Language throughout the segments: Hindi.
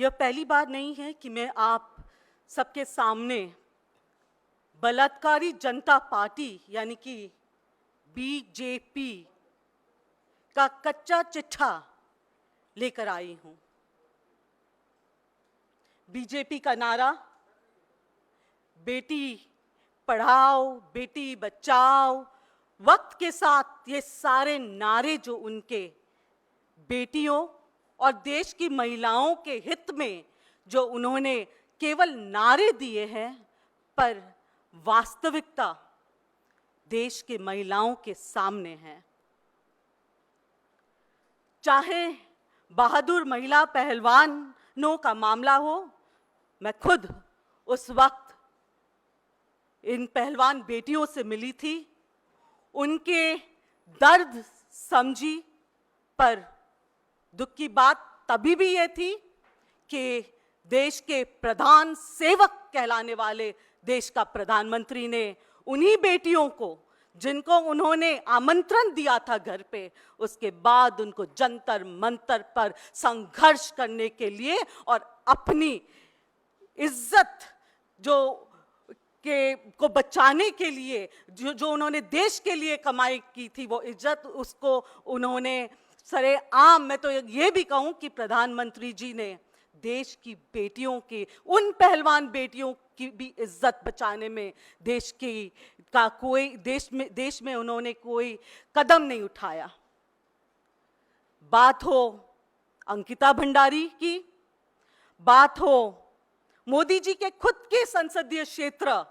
यह पहली बार नहीं है कि मैं आप सबके सामने बलात्कारी जनता पार्टी यानी कि बीजेपी का कच्चा चिट्ठा लेकर आई हूं। बीजेपी का नारा बेटी पढ़ाओ बेटी बचाओ, वक्त के साथ ये सारे नारे जो उनके बेटियों और देश की महिलाओं के हित में जो उन्होंने केवल नारे दिए हैं, पर वास्तविकता देश के महिलाओं के सामने है। चाहे बहादुर महिला पहलवानों का मामला हो, मैं खुद उस वक्त इन पहलवान बेटियों से मिली थी, उनके दर्द समझी, पर दुख की बात तभी भी ये थी कि देश के प्रधान सेवक कहलाने वाले देश का प्रधानमंत्री ने उन्हीं बेटियों को, जिनको उन्होंने आमंत्रण दिया था घर पे, उसके बाद उनको जंतर मंतर पर संघर्ष करने के लिए और अपनी इज्जत को बचाने के लिए जो उन्होंने देश के लिए कमाई की थी, वो इज्जत उसको उन्होंने सरेआम, मैं तो ये भी कहूं कि प्रधानमंत्री जी ने देश की बेटियों की, उन पहलवान बेटियों की भी इज्जत बचाने में देश में उन्होंने कोई कदम नहीं उठाया। बात हो अंकिता भंडारी की, बात हो मोदी जी के खुद के संसदीय क्षेत्र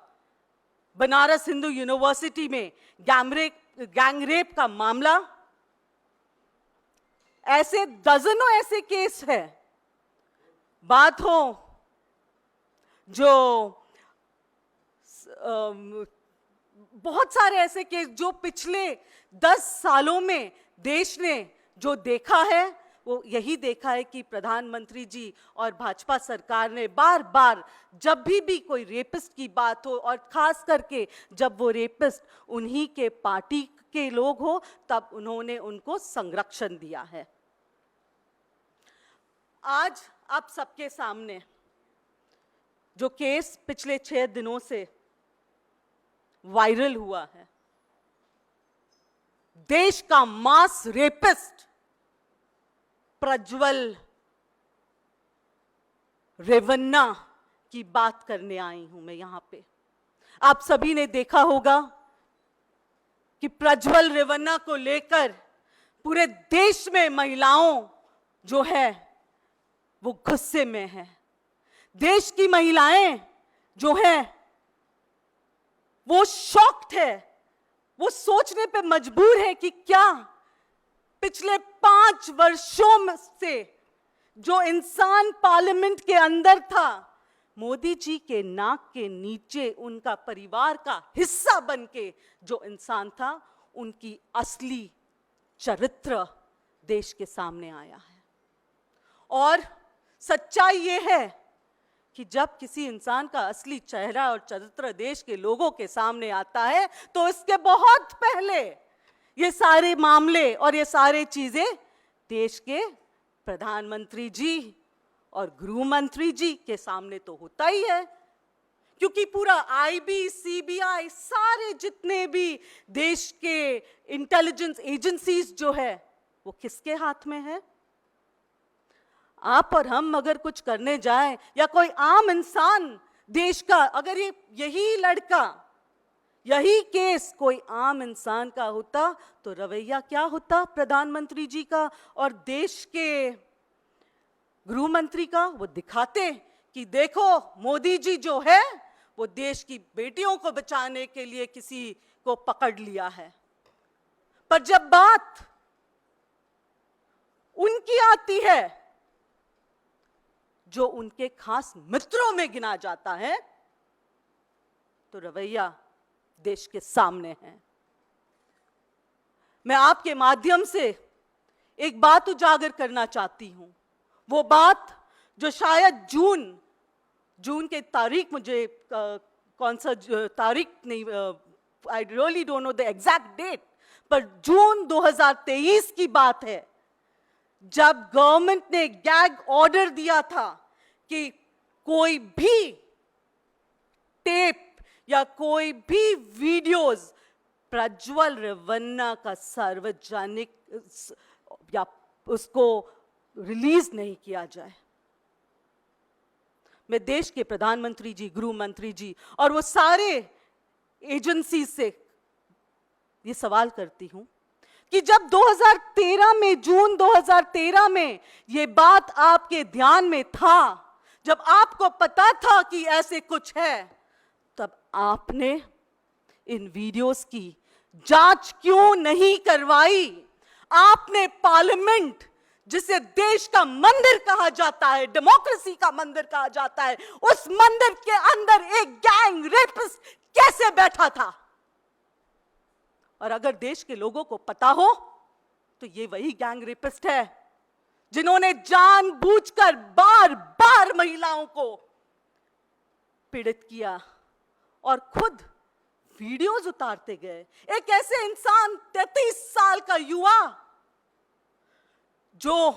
बनारस हिंदू यूनिवर्सिटी में गैंगरेप का मामला, ऐसे दर्जनों ऐसे केस है। बात हो जो बहुत सारे ऐसे केस जो पिछले 10 सालों में देश ने जो देखा है, वो यही देखा है कि प्रधानमंत्री जी और भाजपा सरकार ने बार बार जब भी कोई रेपिस्ट की बात हो, और खास करके जब वो रेपिस्ट उन्हीं के पार्टी के लोग हो, तब उन्होंने उनको संरक्षण दिया है। आज आप सबके सामने जो केस पिछले 6 दिनों से वायरल हुआ है, देश का मास रेपिस्ट प्रज्वल रेवन्ना की बात करने आई हूं मैं यहां पे। आप सभी ने देखा होगा कि प्रज्वल रेवन्ना को लेकर पूरे देश में महिलाओं जो है वो गुस्से में है। देश की महिलाएं जो है वो शॉक्ड है, वो सोचने पे मजबूर है कि क्या पिछले 5 वर्षों से जो इंसान पार्लियामेंट के अंदर था, मोदी जी के नाक के नीचे उनका परिवार का हिस्सा बनके जो इंसान था, उनकी असली चरित्र देश के सामने आया है। और सच्चाई ये है कि जब किसी इंसान का असली चेहरा और चरित्र देश के लोगों के सामने आता है, तो इसके बहुत पहले ये सारे मामले और ये सारे चीजें देश के प्रधानमंत्री जी और गृह मंत्री जी के सामने तो होता ही है, क्योंकि पूरा आईबी, सीबीआई, सारे जितने भी देश के इंटेलिजेंस एजेंसीज जो है वो किसके हाथ में है? आप और हम अगर कुछ करने जाएं, या कोई आम इंसान देश का, अगर यही लड़का, यही केस कोई आम इंसान का होता, तो रवैया क्या होता प्रधानमंत्री जी का और देश के गृह मंत्री का? वो दिखाते कि देखो मोदी जी जो है वो देश की बेटियों को बचाने के लिए किसी को पकड़ लिया है। पर जब बात उनकी आती है, जो उनके खास मित्रों में गिना जाता है, तो रवैया देश के सामने है। मैं आपके माध्यम से एक बात उजागर करना चाहती हूं। वो बात जो शायद जून के तारीख, मुझे कौन सा तारीख नहीं, I really don't know the exact date, पर जून 2023 की बात है, जब गवर्नमेंट ने गैग ऑर्डर दिया था कि कोई भी टेप या कोई भी वीडियोस प्रज्वल रेवन्ना का सार्वजनिक या उसको रिलीज नहीं किया जाए। मैं देश के प्रधानमंत्री जी, गृह मंत्री जी और वो सारे एजेंसी से ये सवाल करती हूं कि जब 2013 में, जून 2013 में ये बात आपके ध्यान में था, जब आपको पता था कि ऐसे कुछ है, तब आपने इन वीडियोस की जांच क्यों नहीं करवाई? आपने पार्लियामेंट, जिसे देश का मंदिर कहा जाता है, डेमोक्रेसी का मंदिर कहा जाता है, उस मंदिर के अंदर एक गैंग रेपिस्ट कैसे बैठा था? और अगर देश के लोगों को पता हो तो ये वही गैंग रेपिस्ट है जिन्होंने जानबूझकर बार बार महिलाओं को पीड़ित किया और खुद वीडियोस उतारते गए। एक ऐसे इंसान, 33 साल का युवा, जो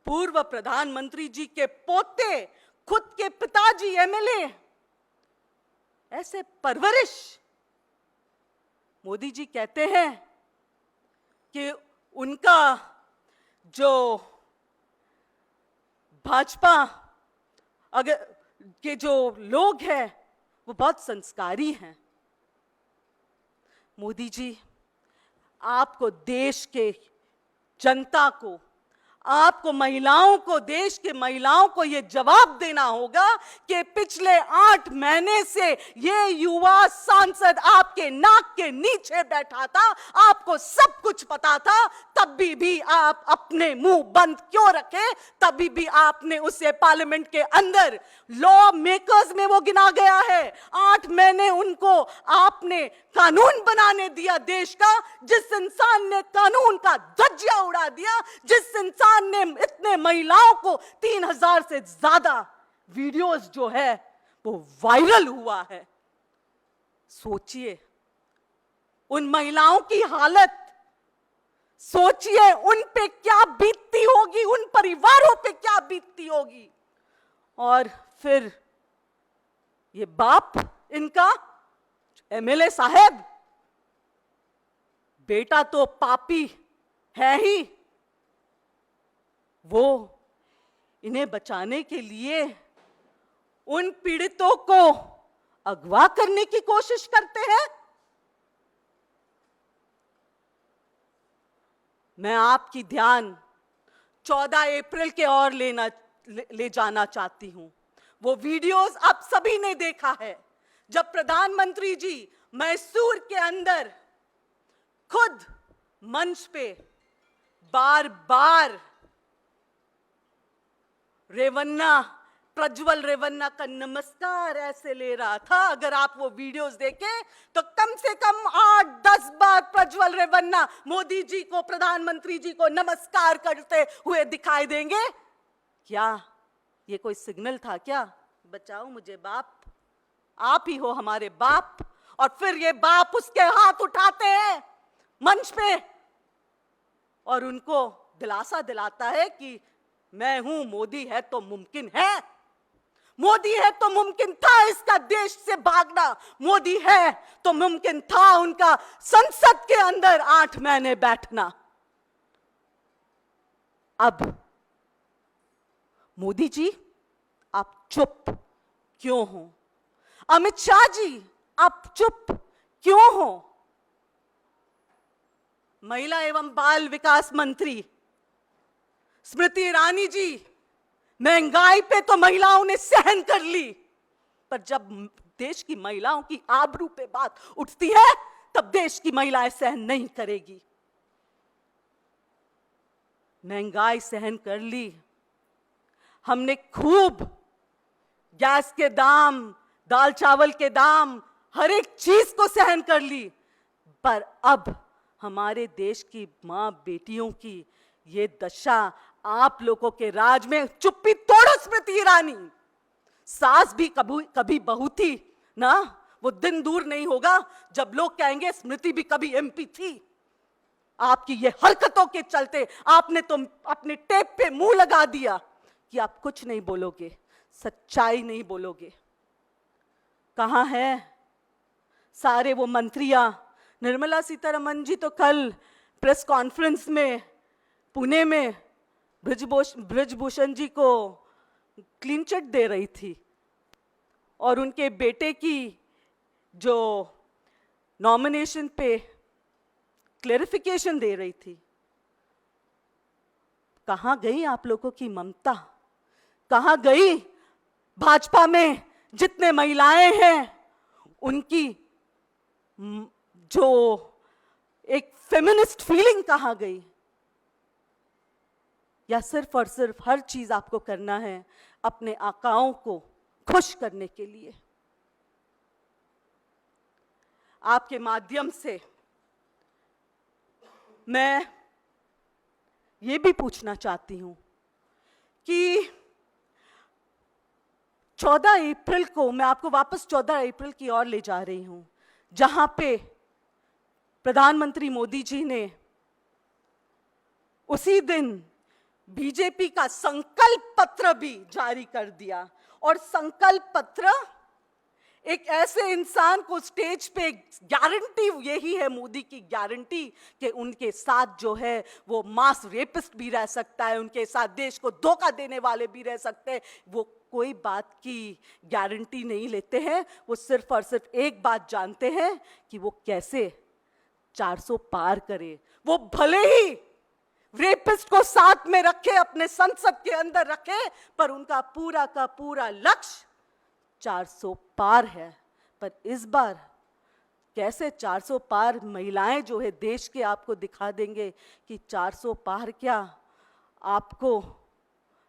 पूर्व प्रधानमंत्री जी के पोते, खुद के पिताजी एमएलए, ऐसे परवरिश। मोदी जी कहते हैं कि उनका जो भाजपा अगर के जो लोग हैं वो बहुत संस्कारी हैं। मोदी जी, आपको, देश के जनता को, आपको महिलाओं को, देश के महिलाओं को यह जवाब देना होगा कि पिछले 8 महीने से ये युवा सांसद आपके नाक के नीचे बैठा था, आपको सब कुछ पता था, तभी भी आप अपने मुंह बंद क्यों रखे? तभी भी आपने उसे पार्लियामेंट के अंदर, लॉ मेकर्स में वो गिना गया है। 8 महीने उनको आपने कानून बनाने दिया देश का, जिस इंसान ने कानून का धज्जिया उड़ा दिया, जिस इंसान ने इतने महिलाओं को 3000 से ज्यादा वीडियोस जो है वो वायरल हुआ है। सोचिए उन महिलाओं की हालत, सोचिए उन पे क्या बीतती होगी, उन परिवारों पे क्या बीतती होगी। और फिर ये बाप इनका, एमएलए साहब, बेटा तो पापी है ही, वो इन्हें बचाने के लिए उन पीड़ितों को अगवा करने की कोशिश करते हैं। मैं आपकी ध्यान 14 अप्रैल के और ले जाना चाहती हूं। वो वीडियोस आप सभी ने देखा है, जब प्रधानमंत्री जी मैसूर के अंदर खुद मंच पे बार बार रेवन्ना, प्रज्वल रेवन्ना का नमस्कार ऐसे ले रहा था। अगर आप वो वीडियोस देखें तो कम से कम 8-10 बार प्रज्वल रेवन्ना मोदी जी को, प्रधानमंत्री जी को नमस्कार करते हुए दिखाई देंगे। क्या ये कोई सिग्नल था क्या? बचाओ मुझे बाप, आप ही हो हमारे बाप। और फिर ये बाप उसके हाथ उठाते हैं मंच पे और उनको दिलासा दिलाता है कि मैं हूं, मोदी है तो मुमकिन है, मोदी है तो मुमकिन था इसका देश से भागना, मोदी है तो मुमकिन था उनका संसद के अंदर 8 महीने बैठना। अब मोदी जी आप चुप क्यों हो? अमित शाह जी आप चुप क्यों हो? महिला एवं बाल विकास मंत्री स्मृति ईरानी जी, महंगाई पे तो महिलाओं ने सहन कर ली, पर जब देश की महिलाओं की आबरू पे बात उठती है तब देश की महिलाएं सहन नहीं करेगी। महंगाई सहन कर ली, हमने खूब गैस के दाम, दाल चावल के दाम, हर एक चीज को सहन कर ली, पर अब हमारे देश की मां बेटियों की ये दशा आप लोगों के राज में। चुप्पी तोड़ो स्मृति ईरानी, सास भी कभी बहू थी ना, वो दिन दूर नहीं होगा जब लोग कहेंगे स्मृति भी कभी एमपी थी। आपकी ये हरकतों के चलते आपने तो अपने टेप पे मुंह लगा दिया कि आप कुछ नहीं बोलोगे। सच्चाई नहीं बोलोगे? कहाँ है सारे वो मंत्रियां? निर्मला सीतारमण जी तो कल प्रेस कॉन्फ्रेंस में पुणे में ब्रजभूषण जी को क्लीन चिट दे रही थी और उनके बेटे की जो नॉमिनेशन पे क्लेरिफिकेशन दे रही थी। कहाँ गई आप लोगों की ममता? कहाँ गई भाजपा में जितने महिलाएं हैं उनकी जो एक फेमिनिस्ट फीलिंग कहाँ गई? या सिर्फ और सिर्फ हर चीज आपको करना है अपने आकाओं को खुश करने के लिए? आपके माध्यम से मैं ये भी पूछना चाहती हूं कि 14 अप्रैल को मैं आपको वापस 14 अप्रैल की ओर ले जा रही हूं, जहां पे प्रधानमंत्री मोदी जी ने उसी दिन बीजेपी का संकल्प पत्र भी जारी कर दिया। और संकल्प पत्र एक ऐसे इंसान को स्टेज पे गारंटी, यही है मोदी की गारंटी कि उनके साथ जो है वो मास रेपिस्ट भी रह सकता है, उनके साथ देश को धोखा देने वाले भी रह सकते हैं। वो कोई बात की गारंटी नहीं लेते हैं, वो सिर्फ और सिर्फ एक बात जानते हैं कि वो कैसे 400 पार करे। वो भले ही रेपिस्ट को साथ में रखे, अपने संसद के अंदर रखे, पर उनका पूरा का पूरा लक्ष्य 400 पार है। पर इस बार कैसे 400 पार महिलाएं जो है देश के आपको दिखा देंगे कि 400 पार क्या, आपको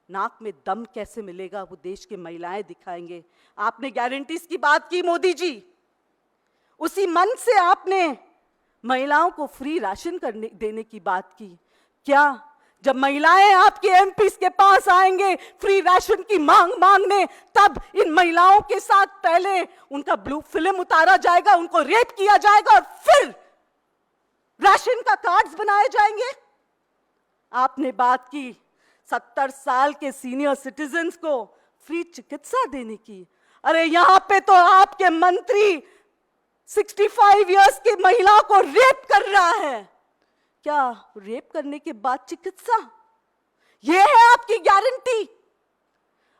नाक में दम कैसे मिलेगा वो देश के महिलाएं दिखाएंगे। आपने गारंटीज की बात की मोदी जी, उसी मन से आपने महिलाओं को फ्री राशन देने की बात की। क्या जब महिलाएं आपके एमपीज के पास आएंगे फ्री राशन की मांग मांगने, तब इन महिलाओं के साथ पहले उनका ब्लू फिल्म उतारा जाएगा, उनको रेप किया जाएगा और फिर राशन का कार्ड्स बनाए जाएंगे? आपने बात की 70 साल के सीनियर सिटीजन्स को फ्री चिकित्सा देने की। अरे यहां पे तो आपके मंत्री 65 इयर्स की महिला को रेप कर रहा है। क्या रेप करने के बाद चिकित्सा, यह है आपकी गारंटी?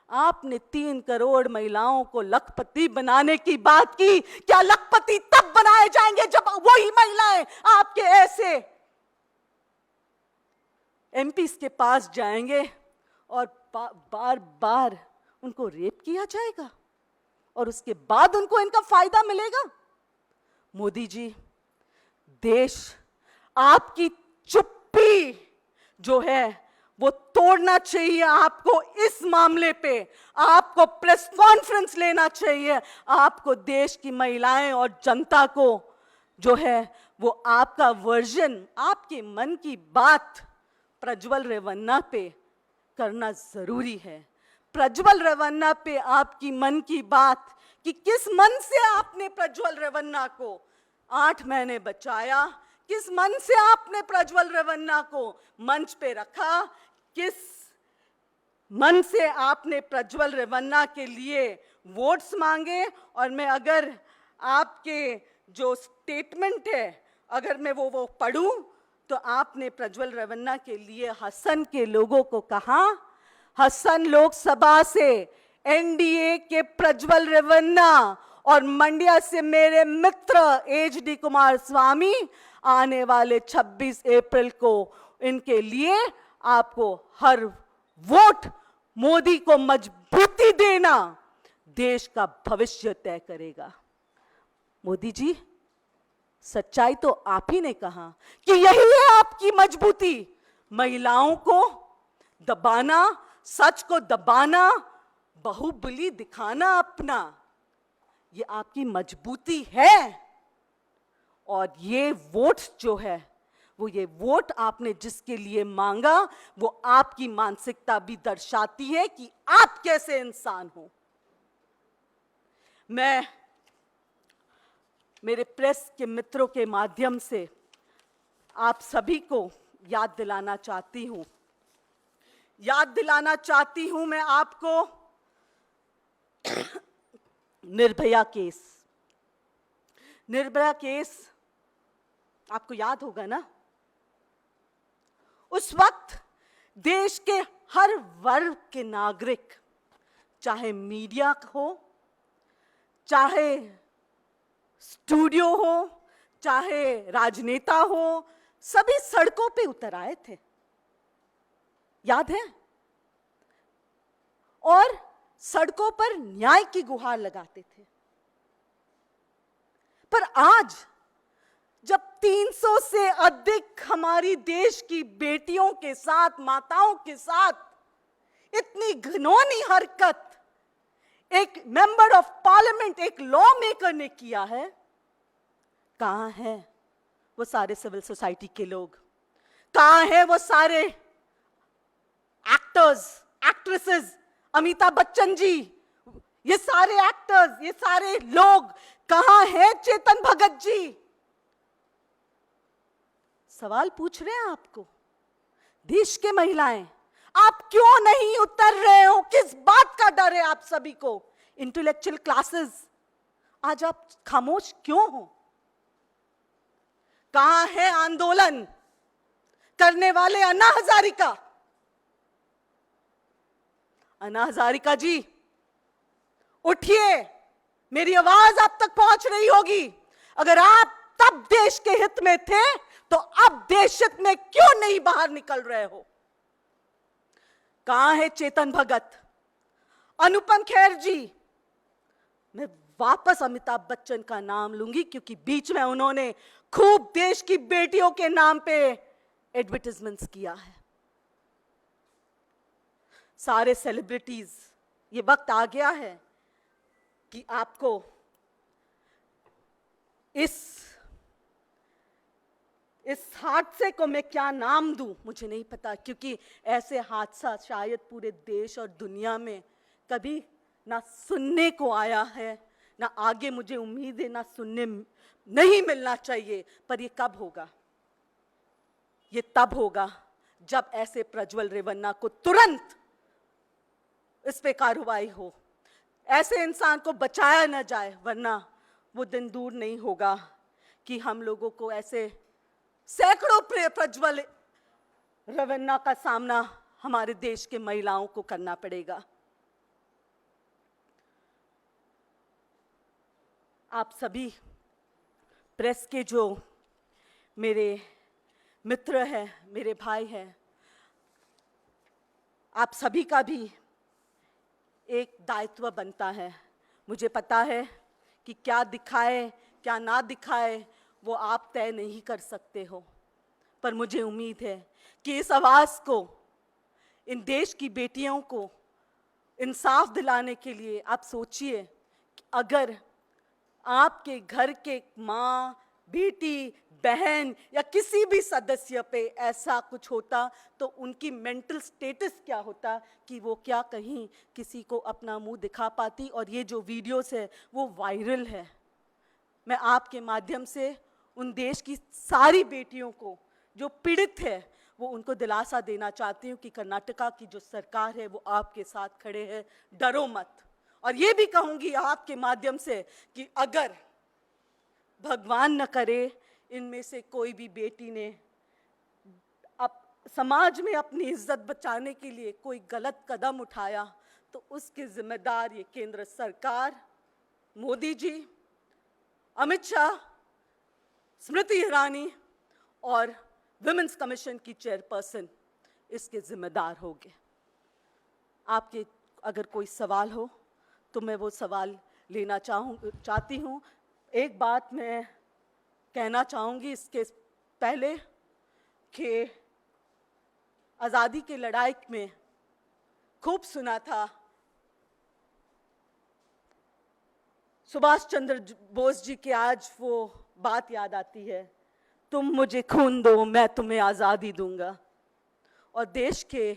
आपने 3 करोड़ महिलाओं को लखपति बनाने की बात की। क्या लखपति तब बनाए जाएंगे जब वही महिलाएं आपके ऐसे एमपीज के पास जाएंगे और बार बार उनको रेप किया जाएगा और उसके बाद उनको इनका फायदा मिलेगा? मोदी जी, देश आपकी चुप्पी जो है वो तोड़ना चाहिए। आपको इस मामले पे आपको प्रेस कॉन्फ्रेंस लेना चाहिए। आपको देश की महिलाएं और जनता को जो है वो आपका वर्जन, आपके मन की बात प्रज्वल रेवन्ना पे करना जरूरी है। प्रज्वल रेवन्ना पे आपकी मन की बात कि किस मन से आपने प्रज्वल रेवन्ना को 8 महीने बचाया, किस मन से आपने प्रज्वल रेवन्ना को मंच पे रखा, किस मन से आपने प्रज्वल रेवन्ना के लिए वोट्स मांगे। और मैं अगर आपके जो स्टेटमेंट है अगर मैं वो पढ़ूं तो आपने प्रज्वल रेवन्ना के लिए हसन के लोगों को कहा, हसन लोकसभा से एनडीए के प्रज्वल रेवन्ना और मंड्या से मेरे मित्र एचडी कुमारस्वामी आने वाले 26 अप्रैल को इनके लिए आपको हर वोट मोदी को मजबूती देना देश का भविष्य तय करेगा। मोदी जी, सच्चाई तो आप ही ने कहा कि यही है आपकी मजबूती, महिलाओं को दबाना, सच को दबाना, बाहुबली दिखाना अपना, ये आपकी मजबूती है। और ये वोट जो है वो ये वोट आपने जिसके लिए मांगा वो आपकी मानसिकता भी दर्शाती है कि आप कैसे इंसान हो। मैं मेरे प्रेस के मित्रों के माध्यम से आप सभी को याद दिलाना चाहती हूं मैं आपको निर्भया केस, निर्भया केस आपको याद होगा ना? उस वक्त देश के हर वर्ग के नागरिक, चाहे मीडिया हो, चाहे स्टूडियो हो, चाहे राजनेता हो, सभी सड़कों पे उतर आए थे, याद है? और सड़कों पर न्याय की गुहार लगाते थे। पर आज जब 300 से अधिक हमारी देश की बेटियों के साथ, माताओं के साथ इतनी घिनौनी हरकत एक मेंबर ऑफ पार्लियामेंट, एक लॉ मेकर ने किया है, कहां है वो सारे सिविल सोसाइटी के लोग? कहां है वो सारे एक्टर्स, एक्ट्रेसेस, अमिताभ बच्चन जी, ये सारे एक्टर्स, ये सारे लोग कहां है? चेतन भगत जी, सवाल पूछ रहे हैं आपको, देश के महिलाएं, आप क्यों नहीं उतर रहे हो? किस बात का डर है आप सभी को? इंटेलेक्चुअल क्लासेस, आज आप खामोश क्यों हो? कहां है आंदोलन करने वाले अन्ना हजारिका? अन्ना हजारिका जी, उठिए, मेरी आवाज आप तक पहुंच रही होगी। अगर आप तब देश के हित में थे तो अब देश हित में क्यों नहीं बाहर निकल रहे हो? कहां है चेतन भगत, अनुपम खेर जी? मैं वापस अमिताभ बच्चन का नाम लूंगी क्योंकि बीच में उन्होंने खूब देश की बेटियों के नाम पे एडवर्टाइजमेंट्स किया है। सारे सेलिब्रिटीज, ये वक्त आ गया है कि आपको इस हादसे को मैं क्या नाम दूं मुझे नहीं पता, क्योंकि ऐसे हादसा शायद पूरे देश और दुनिया में कभी ना सुनने को आया है, ना आगे मुझे उम्मीद है ना सुनने नहीं मिलना चाहिए। पर ये कब होगा? ये तब होगा जब ऐसे प्रज्वल रेवन्ना को तुरंत इस पे कार्रवाई हो, ऐसे इंसान को बचाया न जाए, वरना वो दिन दूर नहीं होगा कि हम लोगों को ऐसे सैकड़ों प्रज्वल रेवन्ना का सामना हमारे देश के महिलाओं को करना पड़ेगा। आप सभी प्रेस के जो मेरे मित्र हैं, मेरे भाई हैं, आप सभी का भी एक दायित्व बनता है। मुझे पता है कि क्या दिखाए क्या ना दिखाए वो आप तय नहीं कर सकते हो, पर मुझे उम्मीद है कि इस आवाज़ को, इन देश की बेटियों को इंसाफ दिलाने के लिए आप सोचिए कि अगर आपके घर के माँ, बेटी, बहन या किसी भी सदस्य पे ऐसा कुछ होता तो उनकी मेंटल स्टेटस क्या होता कि वो क्या कहीं किसी को अपना मुंह दिखा पाती। और ये जो वीडियोस है वो वायरल है। मैं आपके माध्यम से उन देश की सारी बेटियों को जो पीड़ित है वो उनको दिलासा देना चाहती हूँ कि कर्नाटका की जो सरकार है वो आपके साथ खड़े हैं, डरो मत। और ये भी कहूँगी आपके माध्यम से कि अगर भगवान न करे इनमें से कोई भी बेटी ने अब समाज में अपनी इज्जत बचाने के लिए कोई गलत कदम उठाया तो उसके जिम्मेदार ये केंद्र सरकार, मोदी जी, अमित शाह, स्मृति ईरानी और विमेंस कमीशन की चेयरपर्सन इसके जिम्मेदार होंगे। आपके अगर कोई सवाल हो तो मैं वो सवाल लेना चाहती हूँ। एक बात मैं कहना चाहूँगी इसके पहले कि आज़ादी की लड़ाई में खूब सुना था, सुभाष चंद्र बोस जी की आज वो बात याद आती है, तुम मुझे खून दो मैं तुम्हें आज़ादी दूंगा। और देश के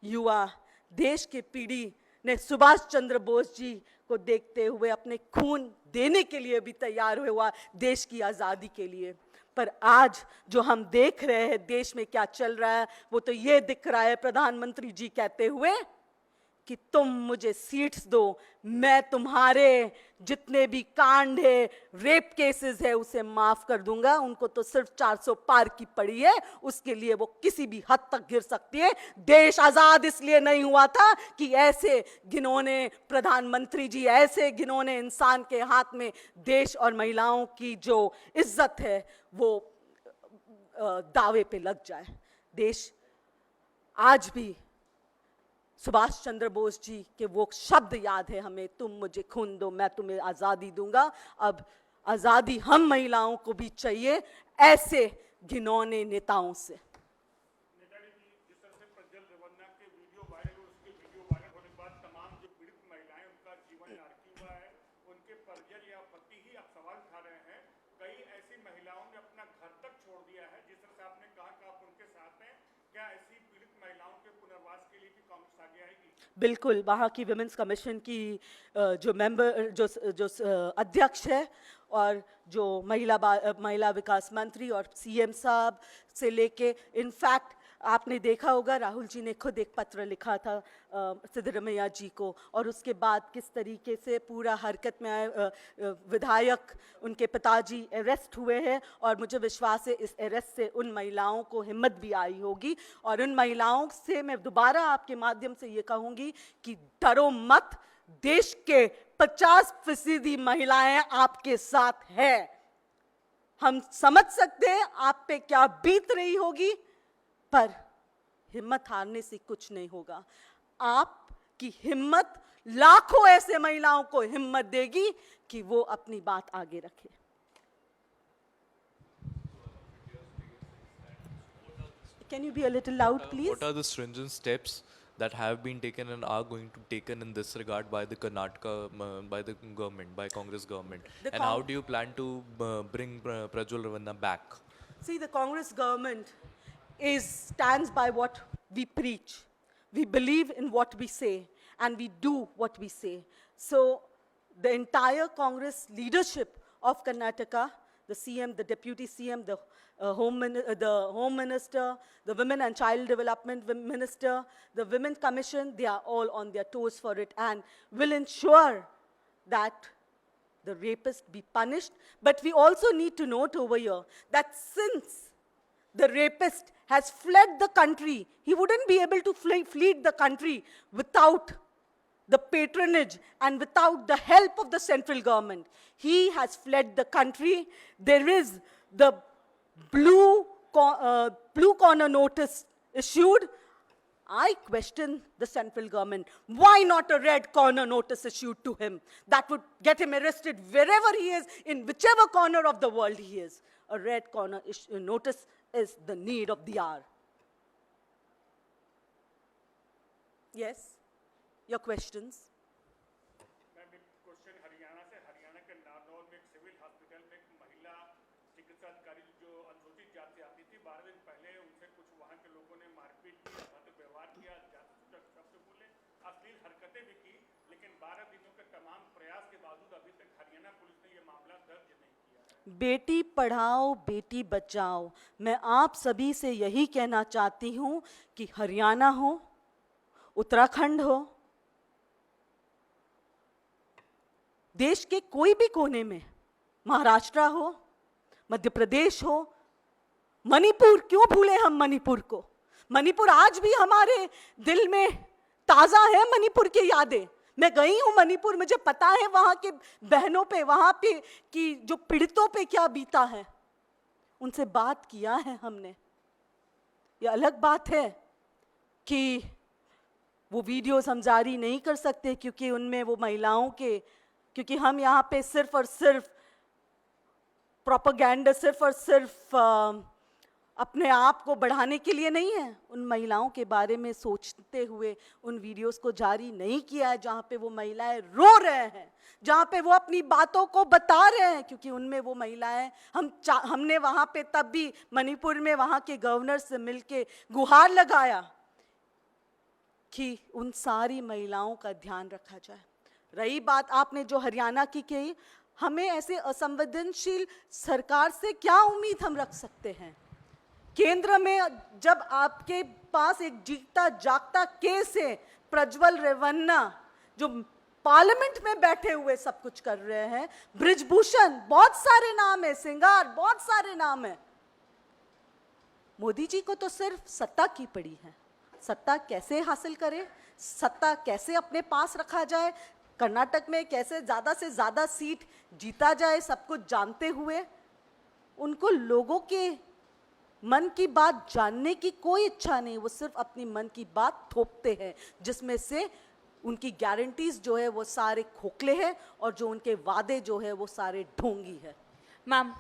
युवा, देश की पीढ़ी ने सुभाष चंद्र बोस जी को देखते हुए अपने खून देने के लिए भी तैयार हुआ देश की आज़ादी के लिए। पर आज जो हम देख रहे हैं देश में क्या चल रहा है वो तो ये दिख रहा है, प्रधानमंत्री जी कहते हुए कि तुम मुझे सीट्स दो, मैं तुम्हारे जितने भी कांड है, रेप केसेस है, उसे माफ कर दूंगा। उनको तो सिर्फ 400 पार की पड़ी है, उसके लिए वो किसी भी हद तक गिर सकती है। देश आजाद इसलिए नहीं हुआ था कि ऐसे घिनौने प्रधानमंत्री जी, ऐसे घिनौने इंसान के हाथ में देश और महिलाओं की जो इज्जत है वो दावे पे लग जाए। देश आज भी सुभाष चंद्र बोस जी के वो शब्द याद है हमें, तुम मुझे खून दो मैं तुम्हें आजादी दूंगा। अब आजादी हम महिलाओं को भी चाहिए ऐसे घिनौने नेताओं से। नेताजी जी, जिस तरह से प्रज्वल रेवन्ना के वीडियो वायरल और उसके वीडियो वायरल होने के बाद तमाम जो पीड़ित महिलाएं, उनका जीवन नारकी हुआ है, उनके परिजन या पति ही अब सवाल उठा रहे हैं। कई ऐसी महिलाओं ने अपना घर तक छोड़ दिया है। जिस तरह से आपने कहा कि आप उनके साथ हैं, क्या ऐसी पीड़ित महिलाओं के पुनर्वास के लिए भी कांग्रेस आगे आएगी? बिल्कुल, वहाँ की विमेंस कमीशन की जो मेंबर जो अध्यक्ष है और जो महिला विकास मंत्री और सीएम साहब से लेके, इनफैक्ट आपने देखा होगा राहुल जी ने खुद एक पत्र लिखा था सिद्धरमैया जी को, और उसके बाद किस तरीके से पूरा हरकत में आए। विधायक उनके पिताजी अरेस्ट हुए हैं और मुझे विश्वास है इस अरेस्ट से उन महिलाओं को हिम्मत भी आई होगी। और उन महिलाओं से मैं दोबारा आपके माध्यम से ये कहूँगी कि डरो मत, देश के 50% महिलाएं आपके साथ है। हम समझ सकते हैं आप पे क्या बीत रही होगी, पर हिम्मत हारने से कुछ नहीं होगा। आपकी हिम्मत लाखों ऐसे महिलाओं को हिम्मत देगी कि वो अपनी बात आगे रखे। Can you be a little loud, please? What are the stringent steps that have been taken and are going to be taken in this regard by the Karnataka, by the government, by Congress government? And how do you plan to bring Prajwal Ravanna back? See, the Congress government stands by what we preach. We believe in what we say, and we do what we say. So the entire Congress leadership of Karnataka, the CM, the Deputy CM, the Home Minister, the Women and Child Development Minister, the Women Commission, they are all on their toes for it and will ensure that the rapist be punished. But we also need to note over here that since the rapist has fled the country, he wouldn't be able to flee the country without the patronage and without the help of the central government. He has fled the country. There is the blue corner notice issued. I question the central government. Why not a red corner notice issued to him? That would get him arrested wherever he is, in whichever corner of the world he is. A red corner notice is the need of the hour. Yes, your questions. Ma'am, एक क्वेश्चन हरियाणा से। हरियाणा के नारनौल में एक सिविल हॉस्पिटल में एक महिला चिकित्सा अधिकारी जो अनुसूचित जाति से आती थी, 12 दिन पहले उनसे कुछ वहाँ के लोगों ने मारपीट की, अभद्र व्यवहार किया, जातिसूचक शब्द बोले, अश्लील हरकतें भी की, लेकिन 12 दिनों के तमाम प्रयास के बावजूद अभी तक हरियाणा पुलिस ने ये मामला दर्ज नहीं किया। बेटी पढ़ाओ बेटी बचाओ, मैं आप सभी से यही कहना चाहती हूँ कि हरियाणा हो, उत्तराखंड हो, देश के कोई भी कोने में, महाराष्ट्र हो, मध्य प्रदेश हो, मणिपुर, क्यों भूले हम मणिपुर को? मणिपुर आज भी हमारे दिल में ताजा है, मणिपुर की यादें। मैं गई हूं मणिपुर, मुझे पता है वहां के बहनों पे, वहां पे की जो पीड़ितों पे क्या बीता है। उनसे बात किया है हमने। ये अलग बात है कि वो वीडियोस हम जारी नहीं कर सकते क्योंकि उनमें वो महिलाओं के, क्योंकि हम यहाँ पे सिर्फ और सिर्फ प्रोपेगेंडा, सिर्फ और सिर्फ अपने आप को बढ़ाने के लिए नहीं है। उन महिलाओं के बारे में सोचते हुए उन वीडियोस को जारी नहीं किया है जहाँ पे वो महिलाएं रो रहे हैं, जहाँ पे वो अपनी बातों को बता रहे हैं, क्योंकि उनमें वो महिलाएं, हमने वहाँ पे तब भी मणिपुर में वहाँ के गवर्नर से मिलके गुहार लगाया कि उन सारी महिलाओं का ध्यान रखा जाए। रही बात आपने जो हरियाणा की कही, हमें ऐसे असंवेदनशील सरकार से क्या उम्मीद हम रख सकते हैं? केंद्र में जब आपके पास एक जीता जागता केस है, प्रज्वल रेवन्ना जो पार्लियामेंट में बैठे हुए सब कुछ कर रहे हैं, ब्रिजभूषण, बहुत सारे नाम है, सिंगार, बहुत सारे नाम है। मोदी जी को तो सिर्फ सत्ता की पड़ी है, सत्ता कैसे हासिल करें, सत्ता कैसे अपने पास रखा जाए, कर्नाटक में कैसे ज़्यादा से ज़्यादा सीट जीता जाए, सब कुछ जानते हुए उनको लोगों के मन की बात जानने की कोई इच्छा नहीं। वो सिर्फ अपनी मन की बात थोपते हैं, जिसमें से उनकी गारंटीज जो है वो सारे खोखले हैं और जो उनके वादे जो है वो सारे ढोंगी है। Ma'am,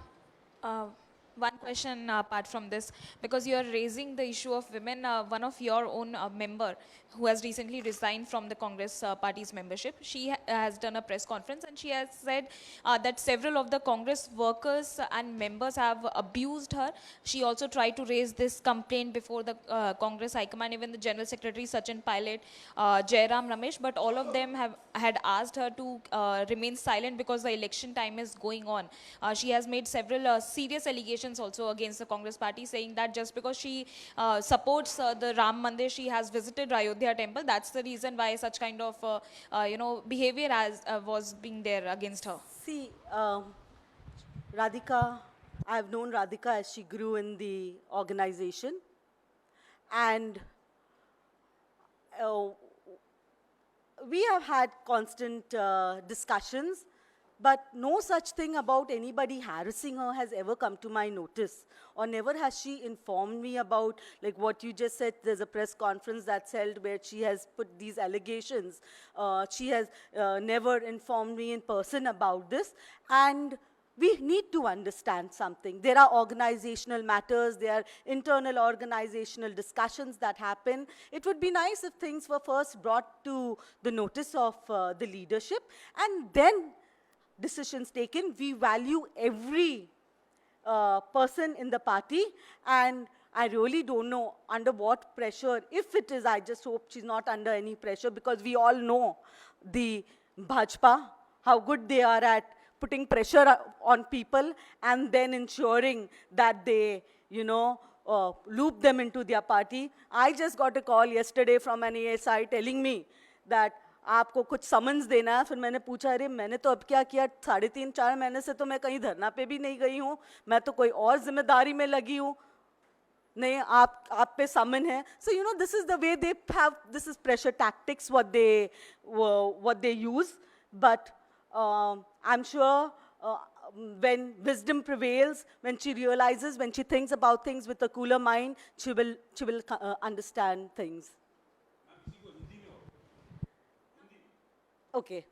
one question apart from this, because you are raising the issue of women, one of your own member who has recently resigned from the Congress party's membership, she has done a press conference and she has said that several of the Congress workers and members have abused her. She also tried to raise this complaint before the Congress High Command, even the General Secretary Sachin Pilot, Jairam Ramesh, but all of them had asked her to remain silent because the election time is going on. She has made several serious allegations also against the Congress party, saying that just because she supports the Ram Mandir, she has visited Ayodhya temple. That's the reason why such kind of behavior was being there against her. See, Radhika, I have known Radhika as she grew in the organization, and we have had constant discussions, but no such thing about anybody harassing her has ever come to my notice, or never has she informed me about, like what you just said, there's a press conference that's held where she has put these allegations. She has never informed me in person about this, and we need to understand something. There are organizational matters, there are internal organizational discussions that happen. It would be nice if things were first brought to the notice of the leadership, and then decisions taken. We value every person in the party, and I really don't know under what pressure. If it is, I just hope she's not under any pressure, because we all know the Bhajpa, how good they are at putting pressure on people and then ensuring that they, loop them into their party. I just got a call yesterday from an ASI telling me that आपको कुछ समन्स देना है। फिर मैंने पूछा, अरे मैंने तो अब क्या किया, 3.5-4 महीने से तो मैं कहीं धरना पे भी नहीं गई हूँ, मैं तो कोई और जिम्मेदारी में लगी हूँ, नहीं आप पे समन है। So this is the way they have, this is pressure tactics what they use, but I'm sure when wisdom prevails, when she realizes, when she thinks about things with a cooler mind, she will understand things. Okay.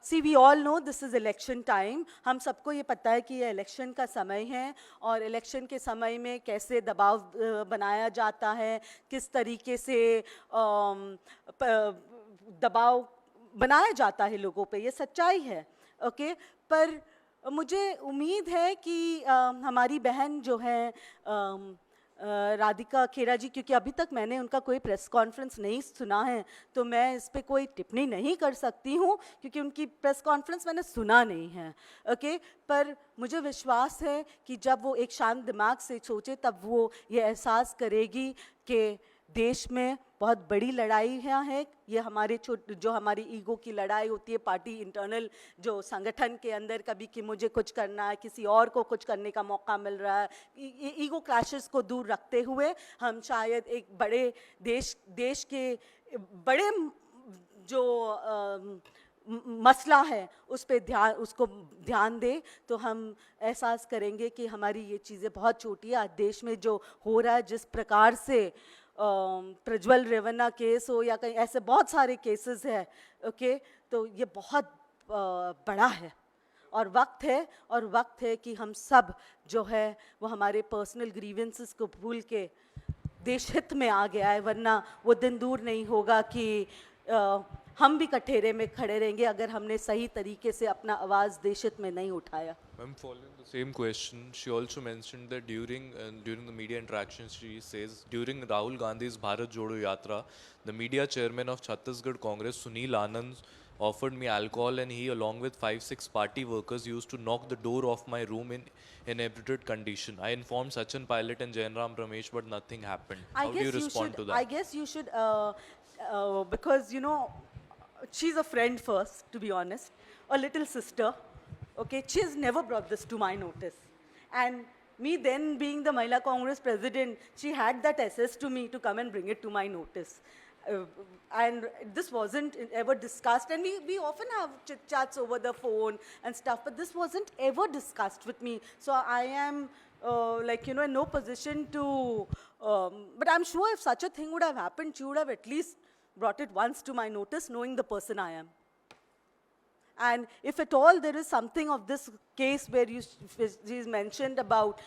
See, we all know this is election time. हम सबको ये पता है कि ये election का समय है, और election के समय में कैसे दबाव बनाया जाता है, किस तरीके से दबाव बनाया जाता है लोगों पे, ये सच्चाई है, ओके। पर मुझे उम्मीद है कि हमारी बहन जो है राधिका खेरा जी, क्योंकि अभी तक मैंने उनका कोई प्रेस कॉन्फ्रेंस नहीं सुना है, तो मैं इस पे कोई टिप्पणी नहीं कर सकती हूँ, क्योंकि उनकी प्रेस कॉन्फ्रेंस मैंने सुना नहीं है, ओके। पर मुझे विश्वास है कि जब वो एक शांत दिमाग से सोचे, तब वो ये एहसास करेगी कि देश में बहुत बड़ी लड़ाई है। ये हमारे जो हमारी ईगो की लड़ाई होती है, पार्टी इंटरनल जो संगठन के अंदर, कभी कि मुझे कुछ करना है, किसी और को कुछ करने का मौका मिल रहा है, ईगो क्लैशेस को दूर रखते हुए हम शायद एक बड़े देश के बड़े जो मसला है उस पे उसको ध्यान दे, तो हम एहसास करेंगे कि हमारी ये चीज़ें बहुत छोटी है। आज देश में जो हो रहा है, जिस प्रकार से प्रज्वल रेवन्ना केस हो या कहीं ऐसे बहुत सारे केसेस हैं, ओके, तो ये बहुत बड़ा है, और वक्त है कि हम सब जो है वो हमारे पर्सनल ग्रीवेंसेस को भूल के देश हित में आ गया है, वरना वो दिन दूर नहीं होगा कि हम भी कठेरे में खड़े रहेंगे अगर हमने सही तरीके से अपना आवाज़ देश हित में नहीं उठाया। Ma'am, following the same question, she also mentioned that during the media interaction, she says during Rahul Gandhi's Bharat Jodo Yatra, the media chairman of Chhattisgarh Congress, Sunil Anand, offered me alcohol, and he, along with 5-6 party workers, used to knock the door of my room in inebriated condition. I informed Sachin Pilot and Jainram Ramesh, but nothing happened. How do you respond to that? I guess you should, because you know, she's a friend first, to be honest, a little sister. Okay, she's never brought this to my notice, and me then being the Mahila Congress president, she had that access to me to come and bring it to my notice. And this wasn't ever discussed, and we often have chit chats over the phone and stuff, but this wasn't ever discussed with me. So I am like, you know, in no position to, but I'm sure if such a thing would have happened, she would have at least brought it once to my notice, knowing the person I am. And if at all there is something of this case where she's mentioned about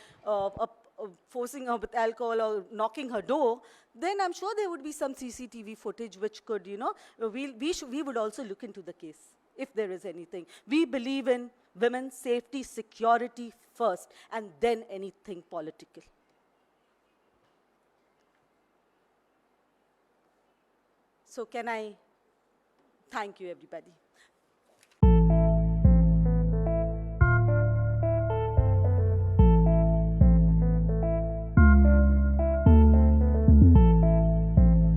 forcing her with alcohol or knocking her door, then I'm sure there would be some CCTV footage which could, you know, we would also look into the case if there is anything. We believe in women's safety, security first, and then anything political. So can I thank you, everybody.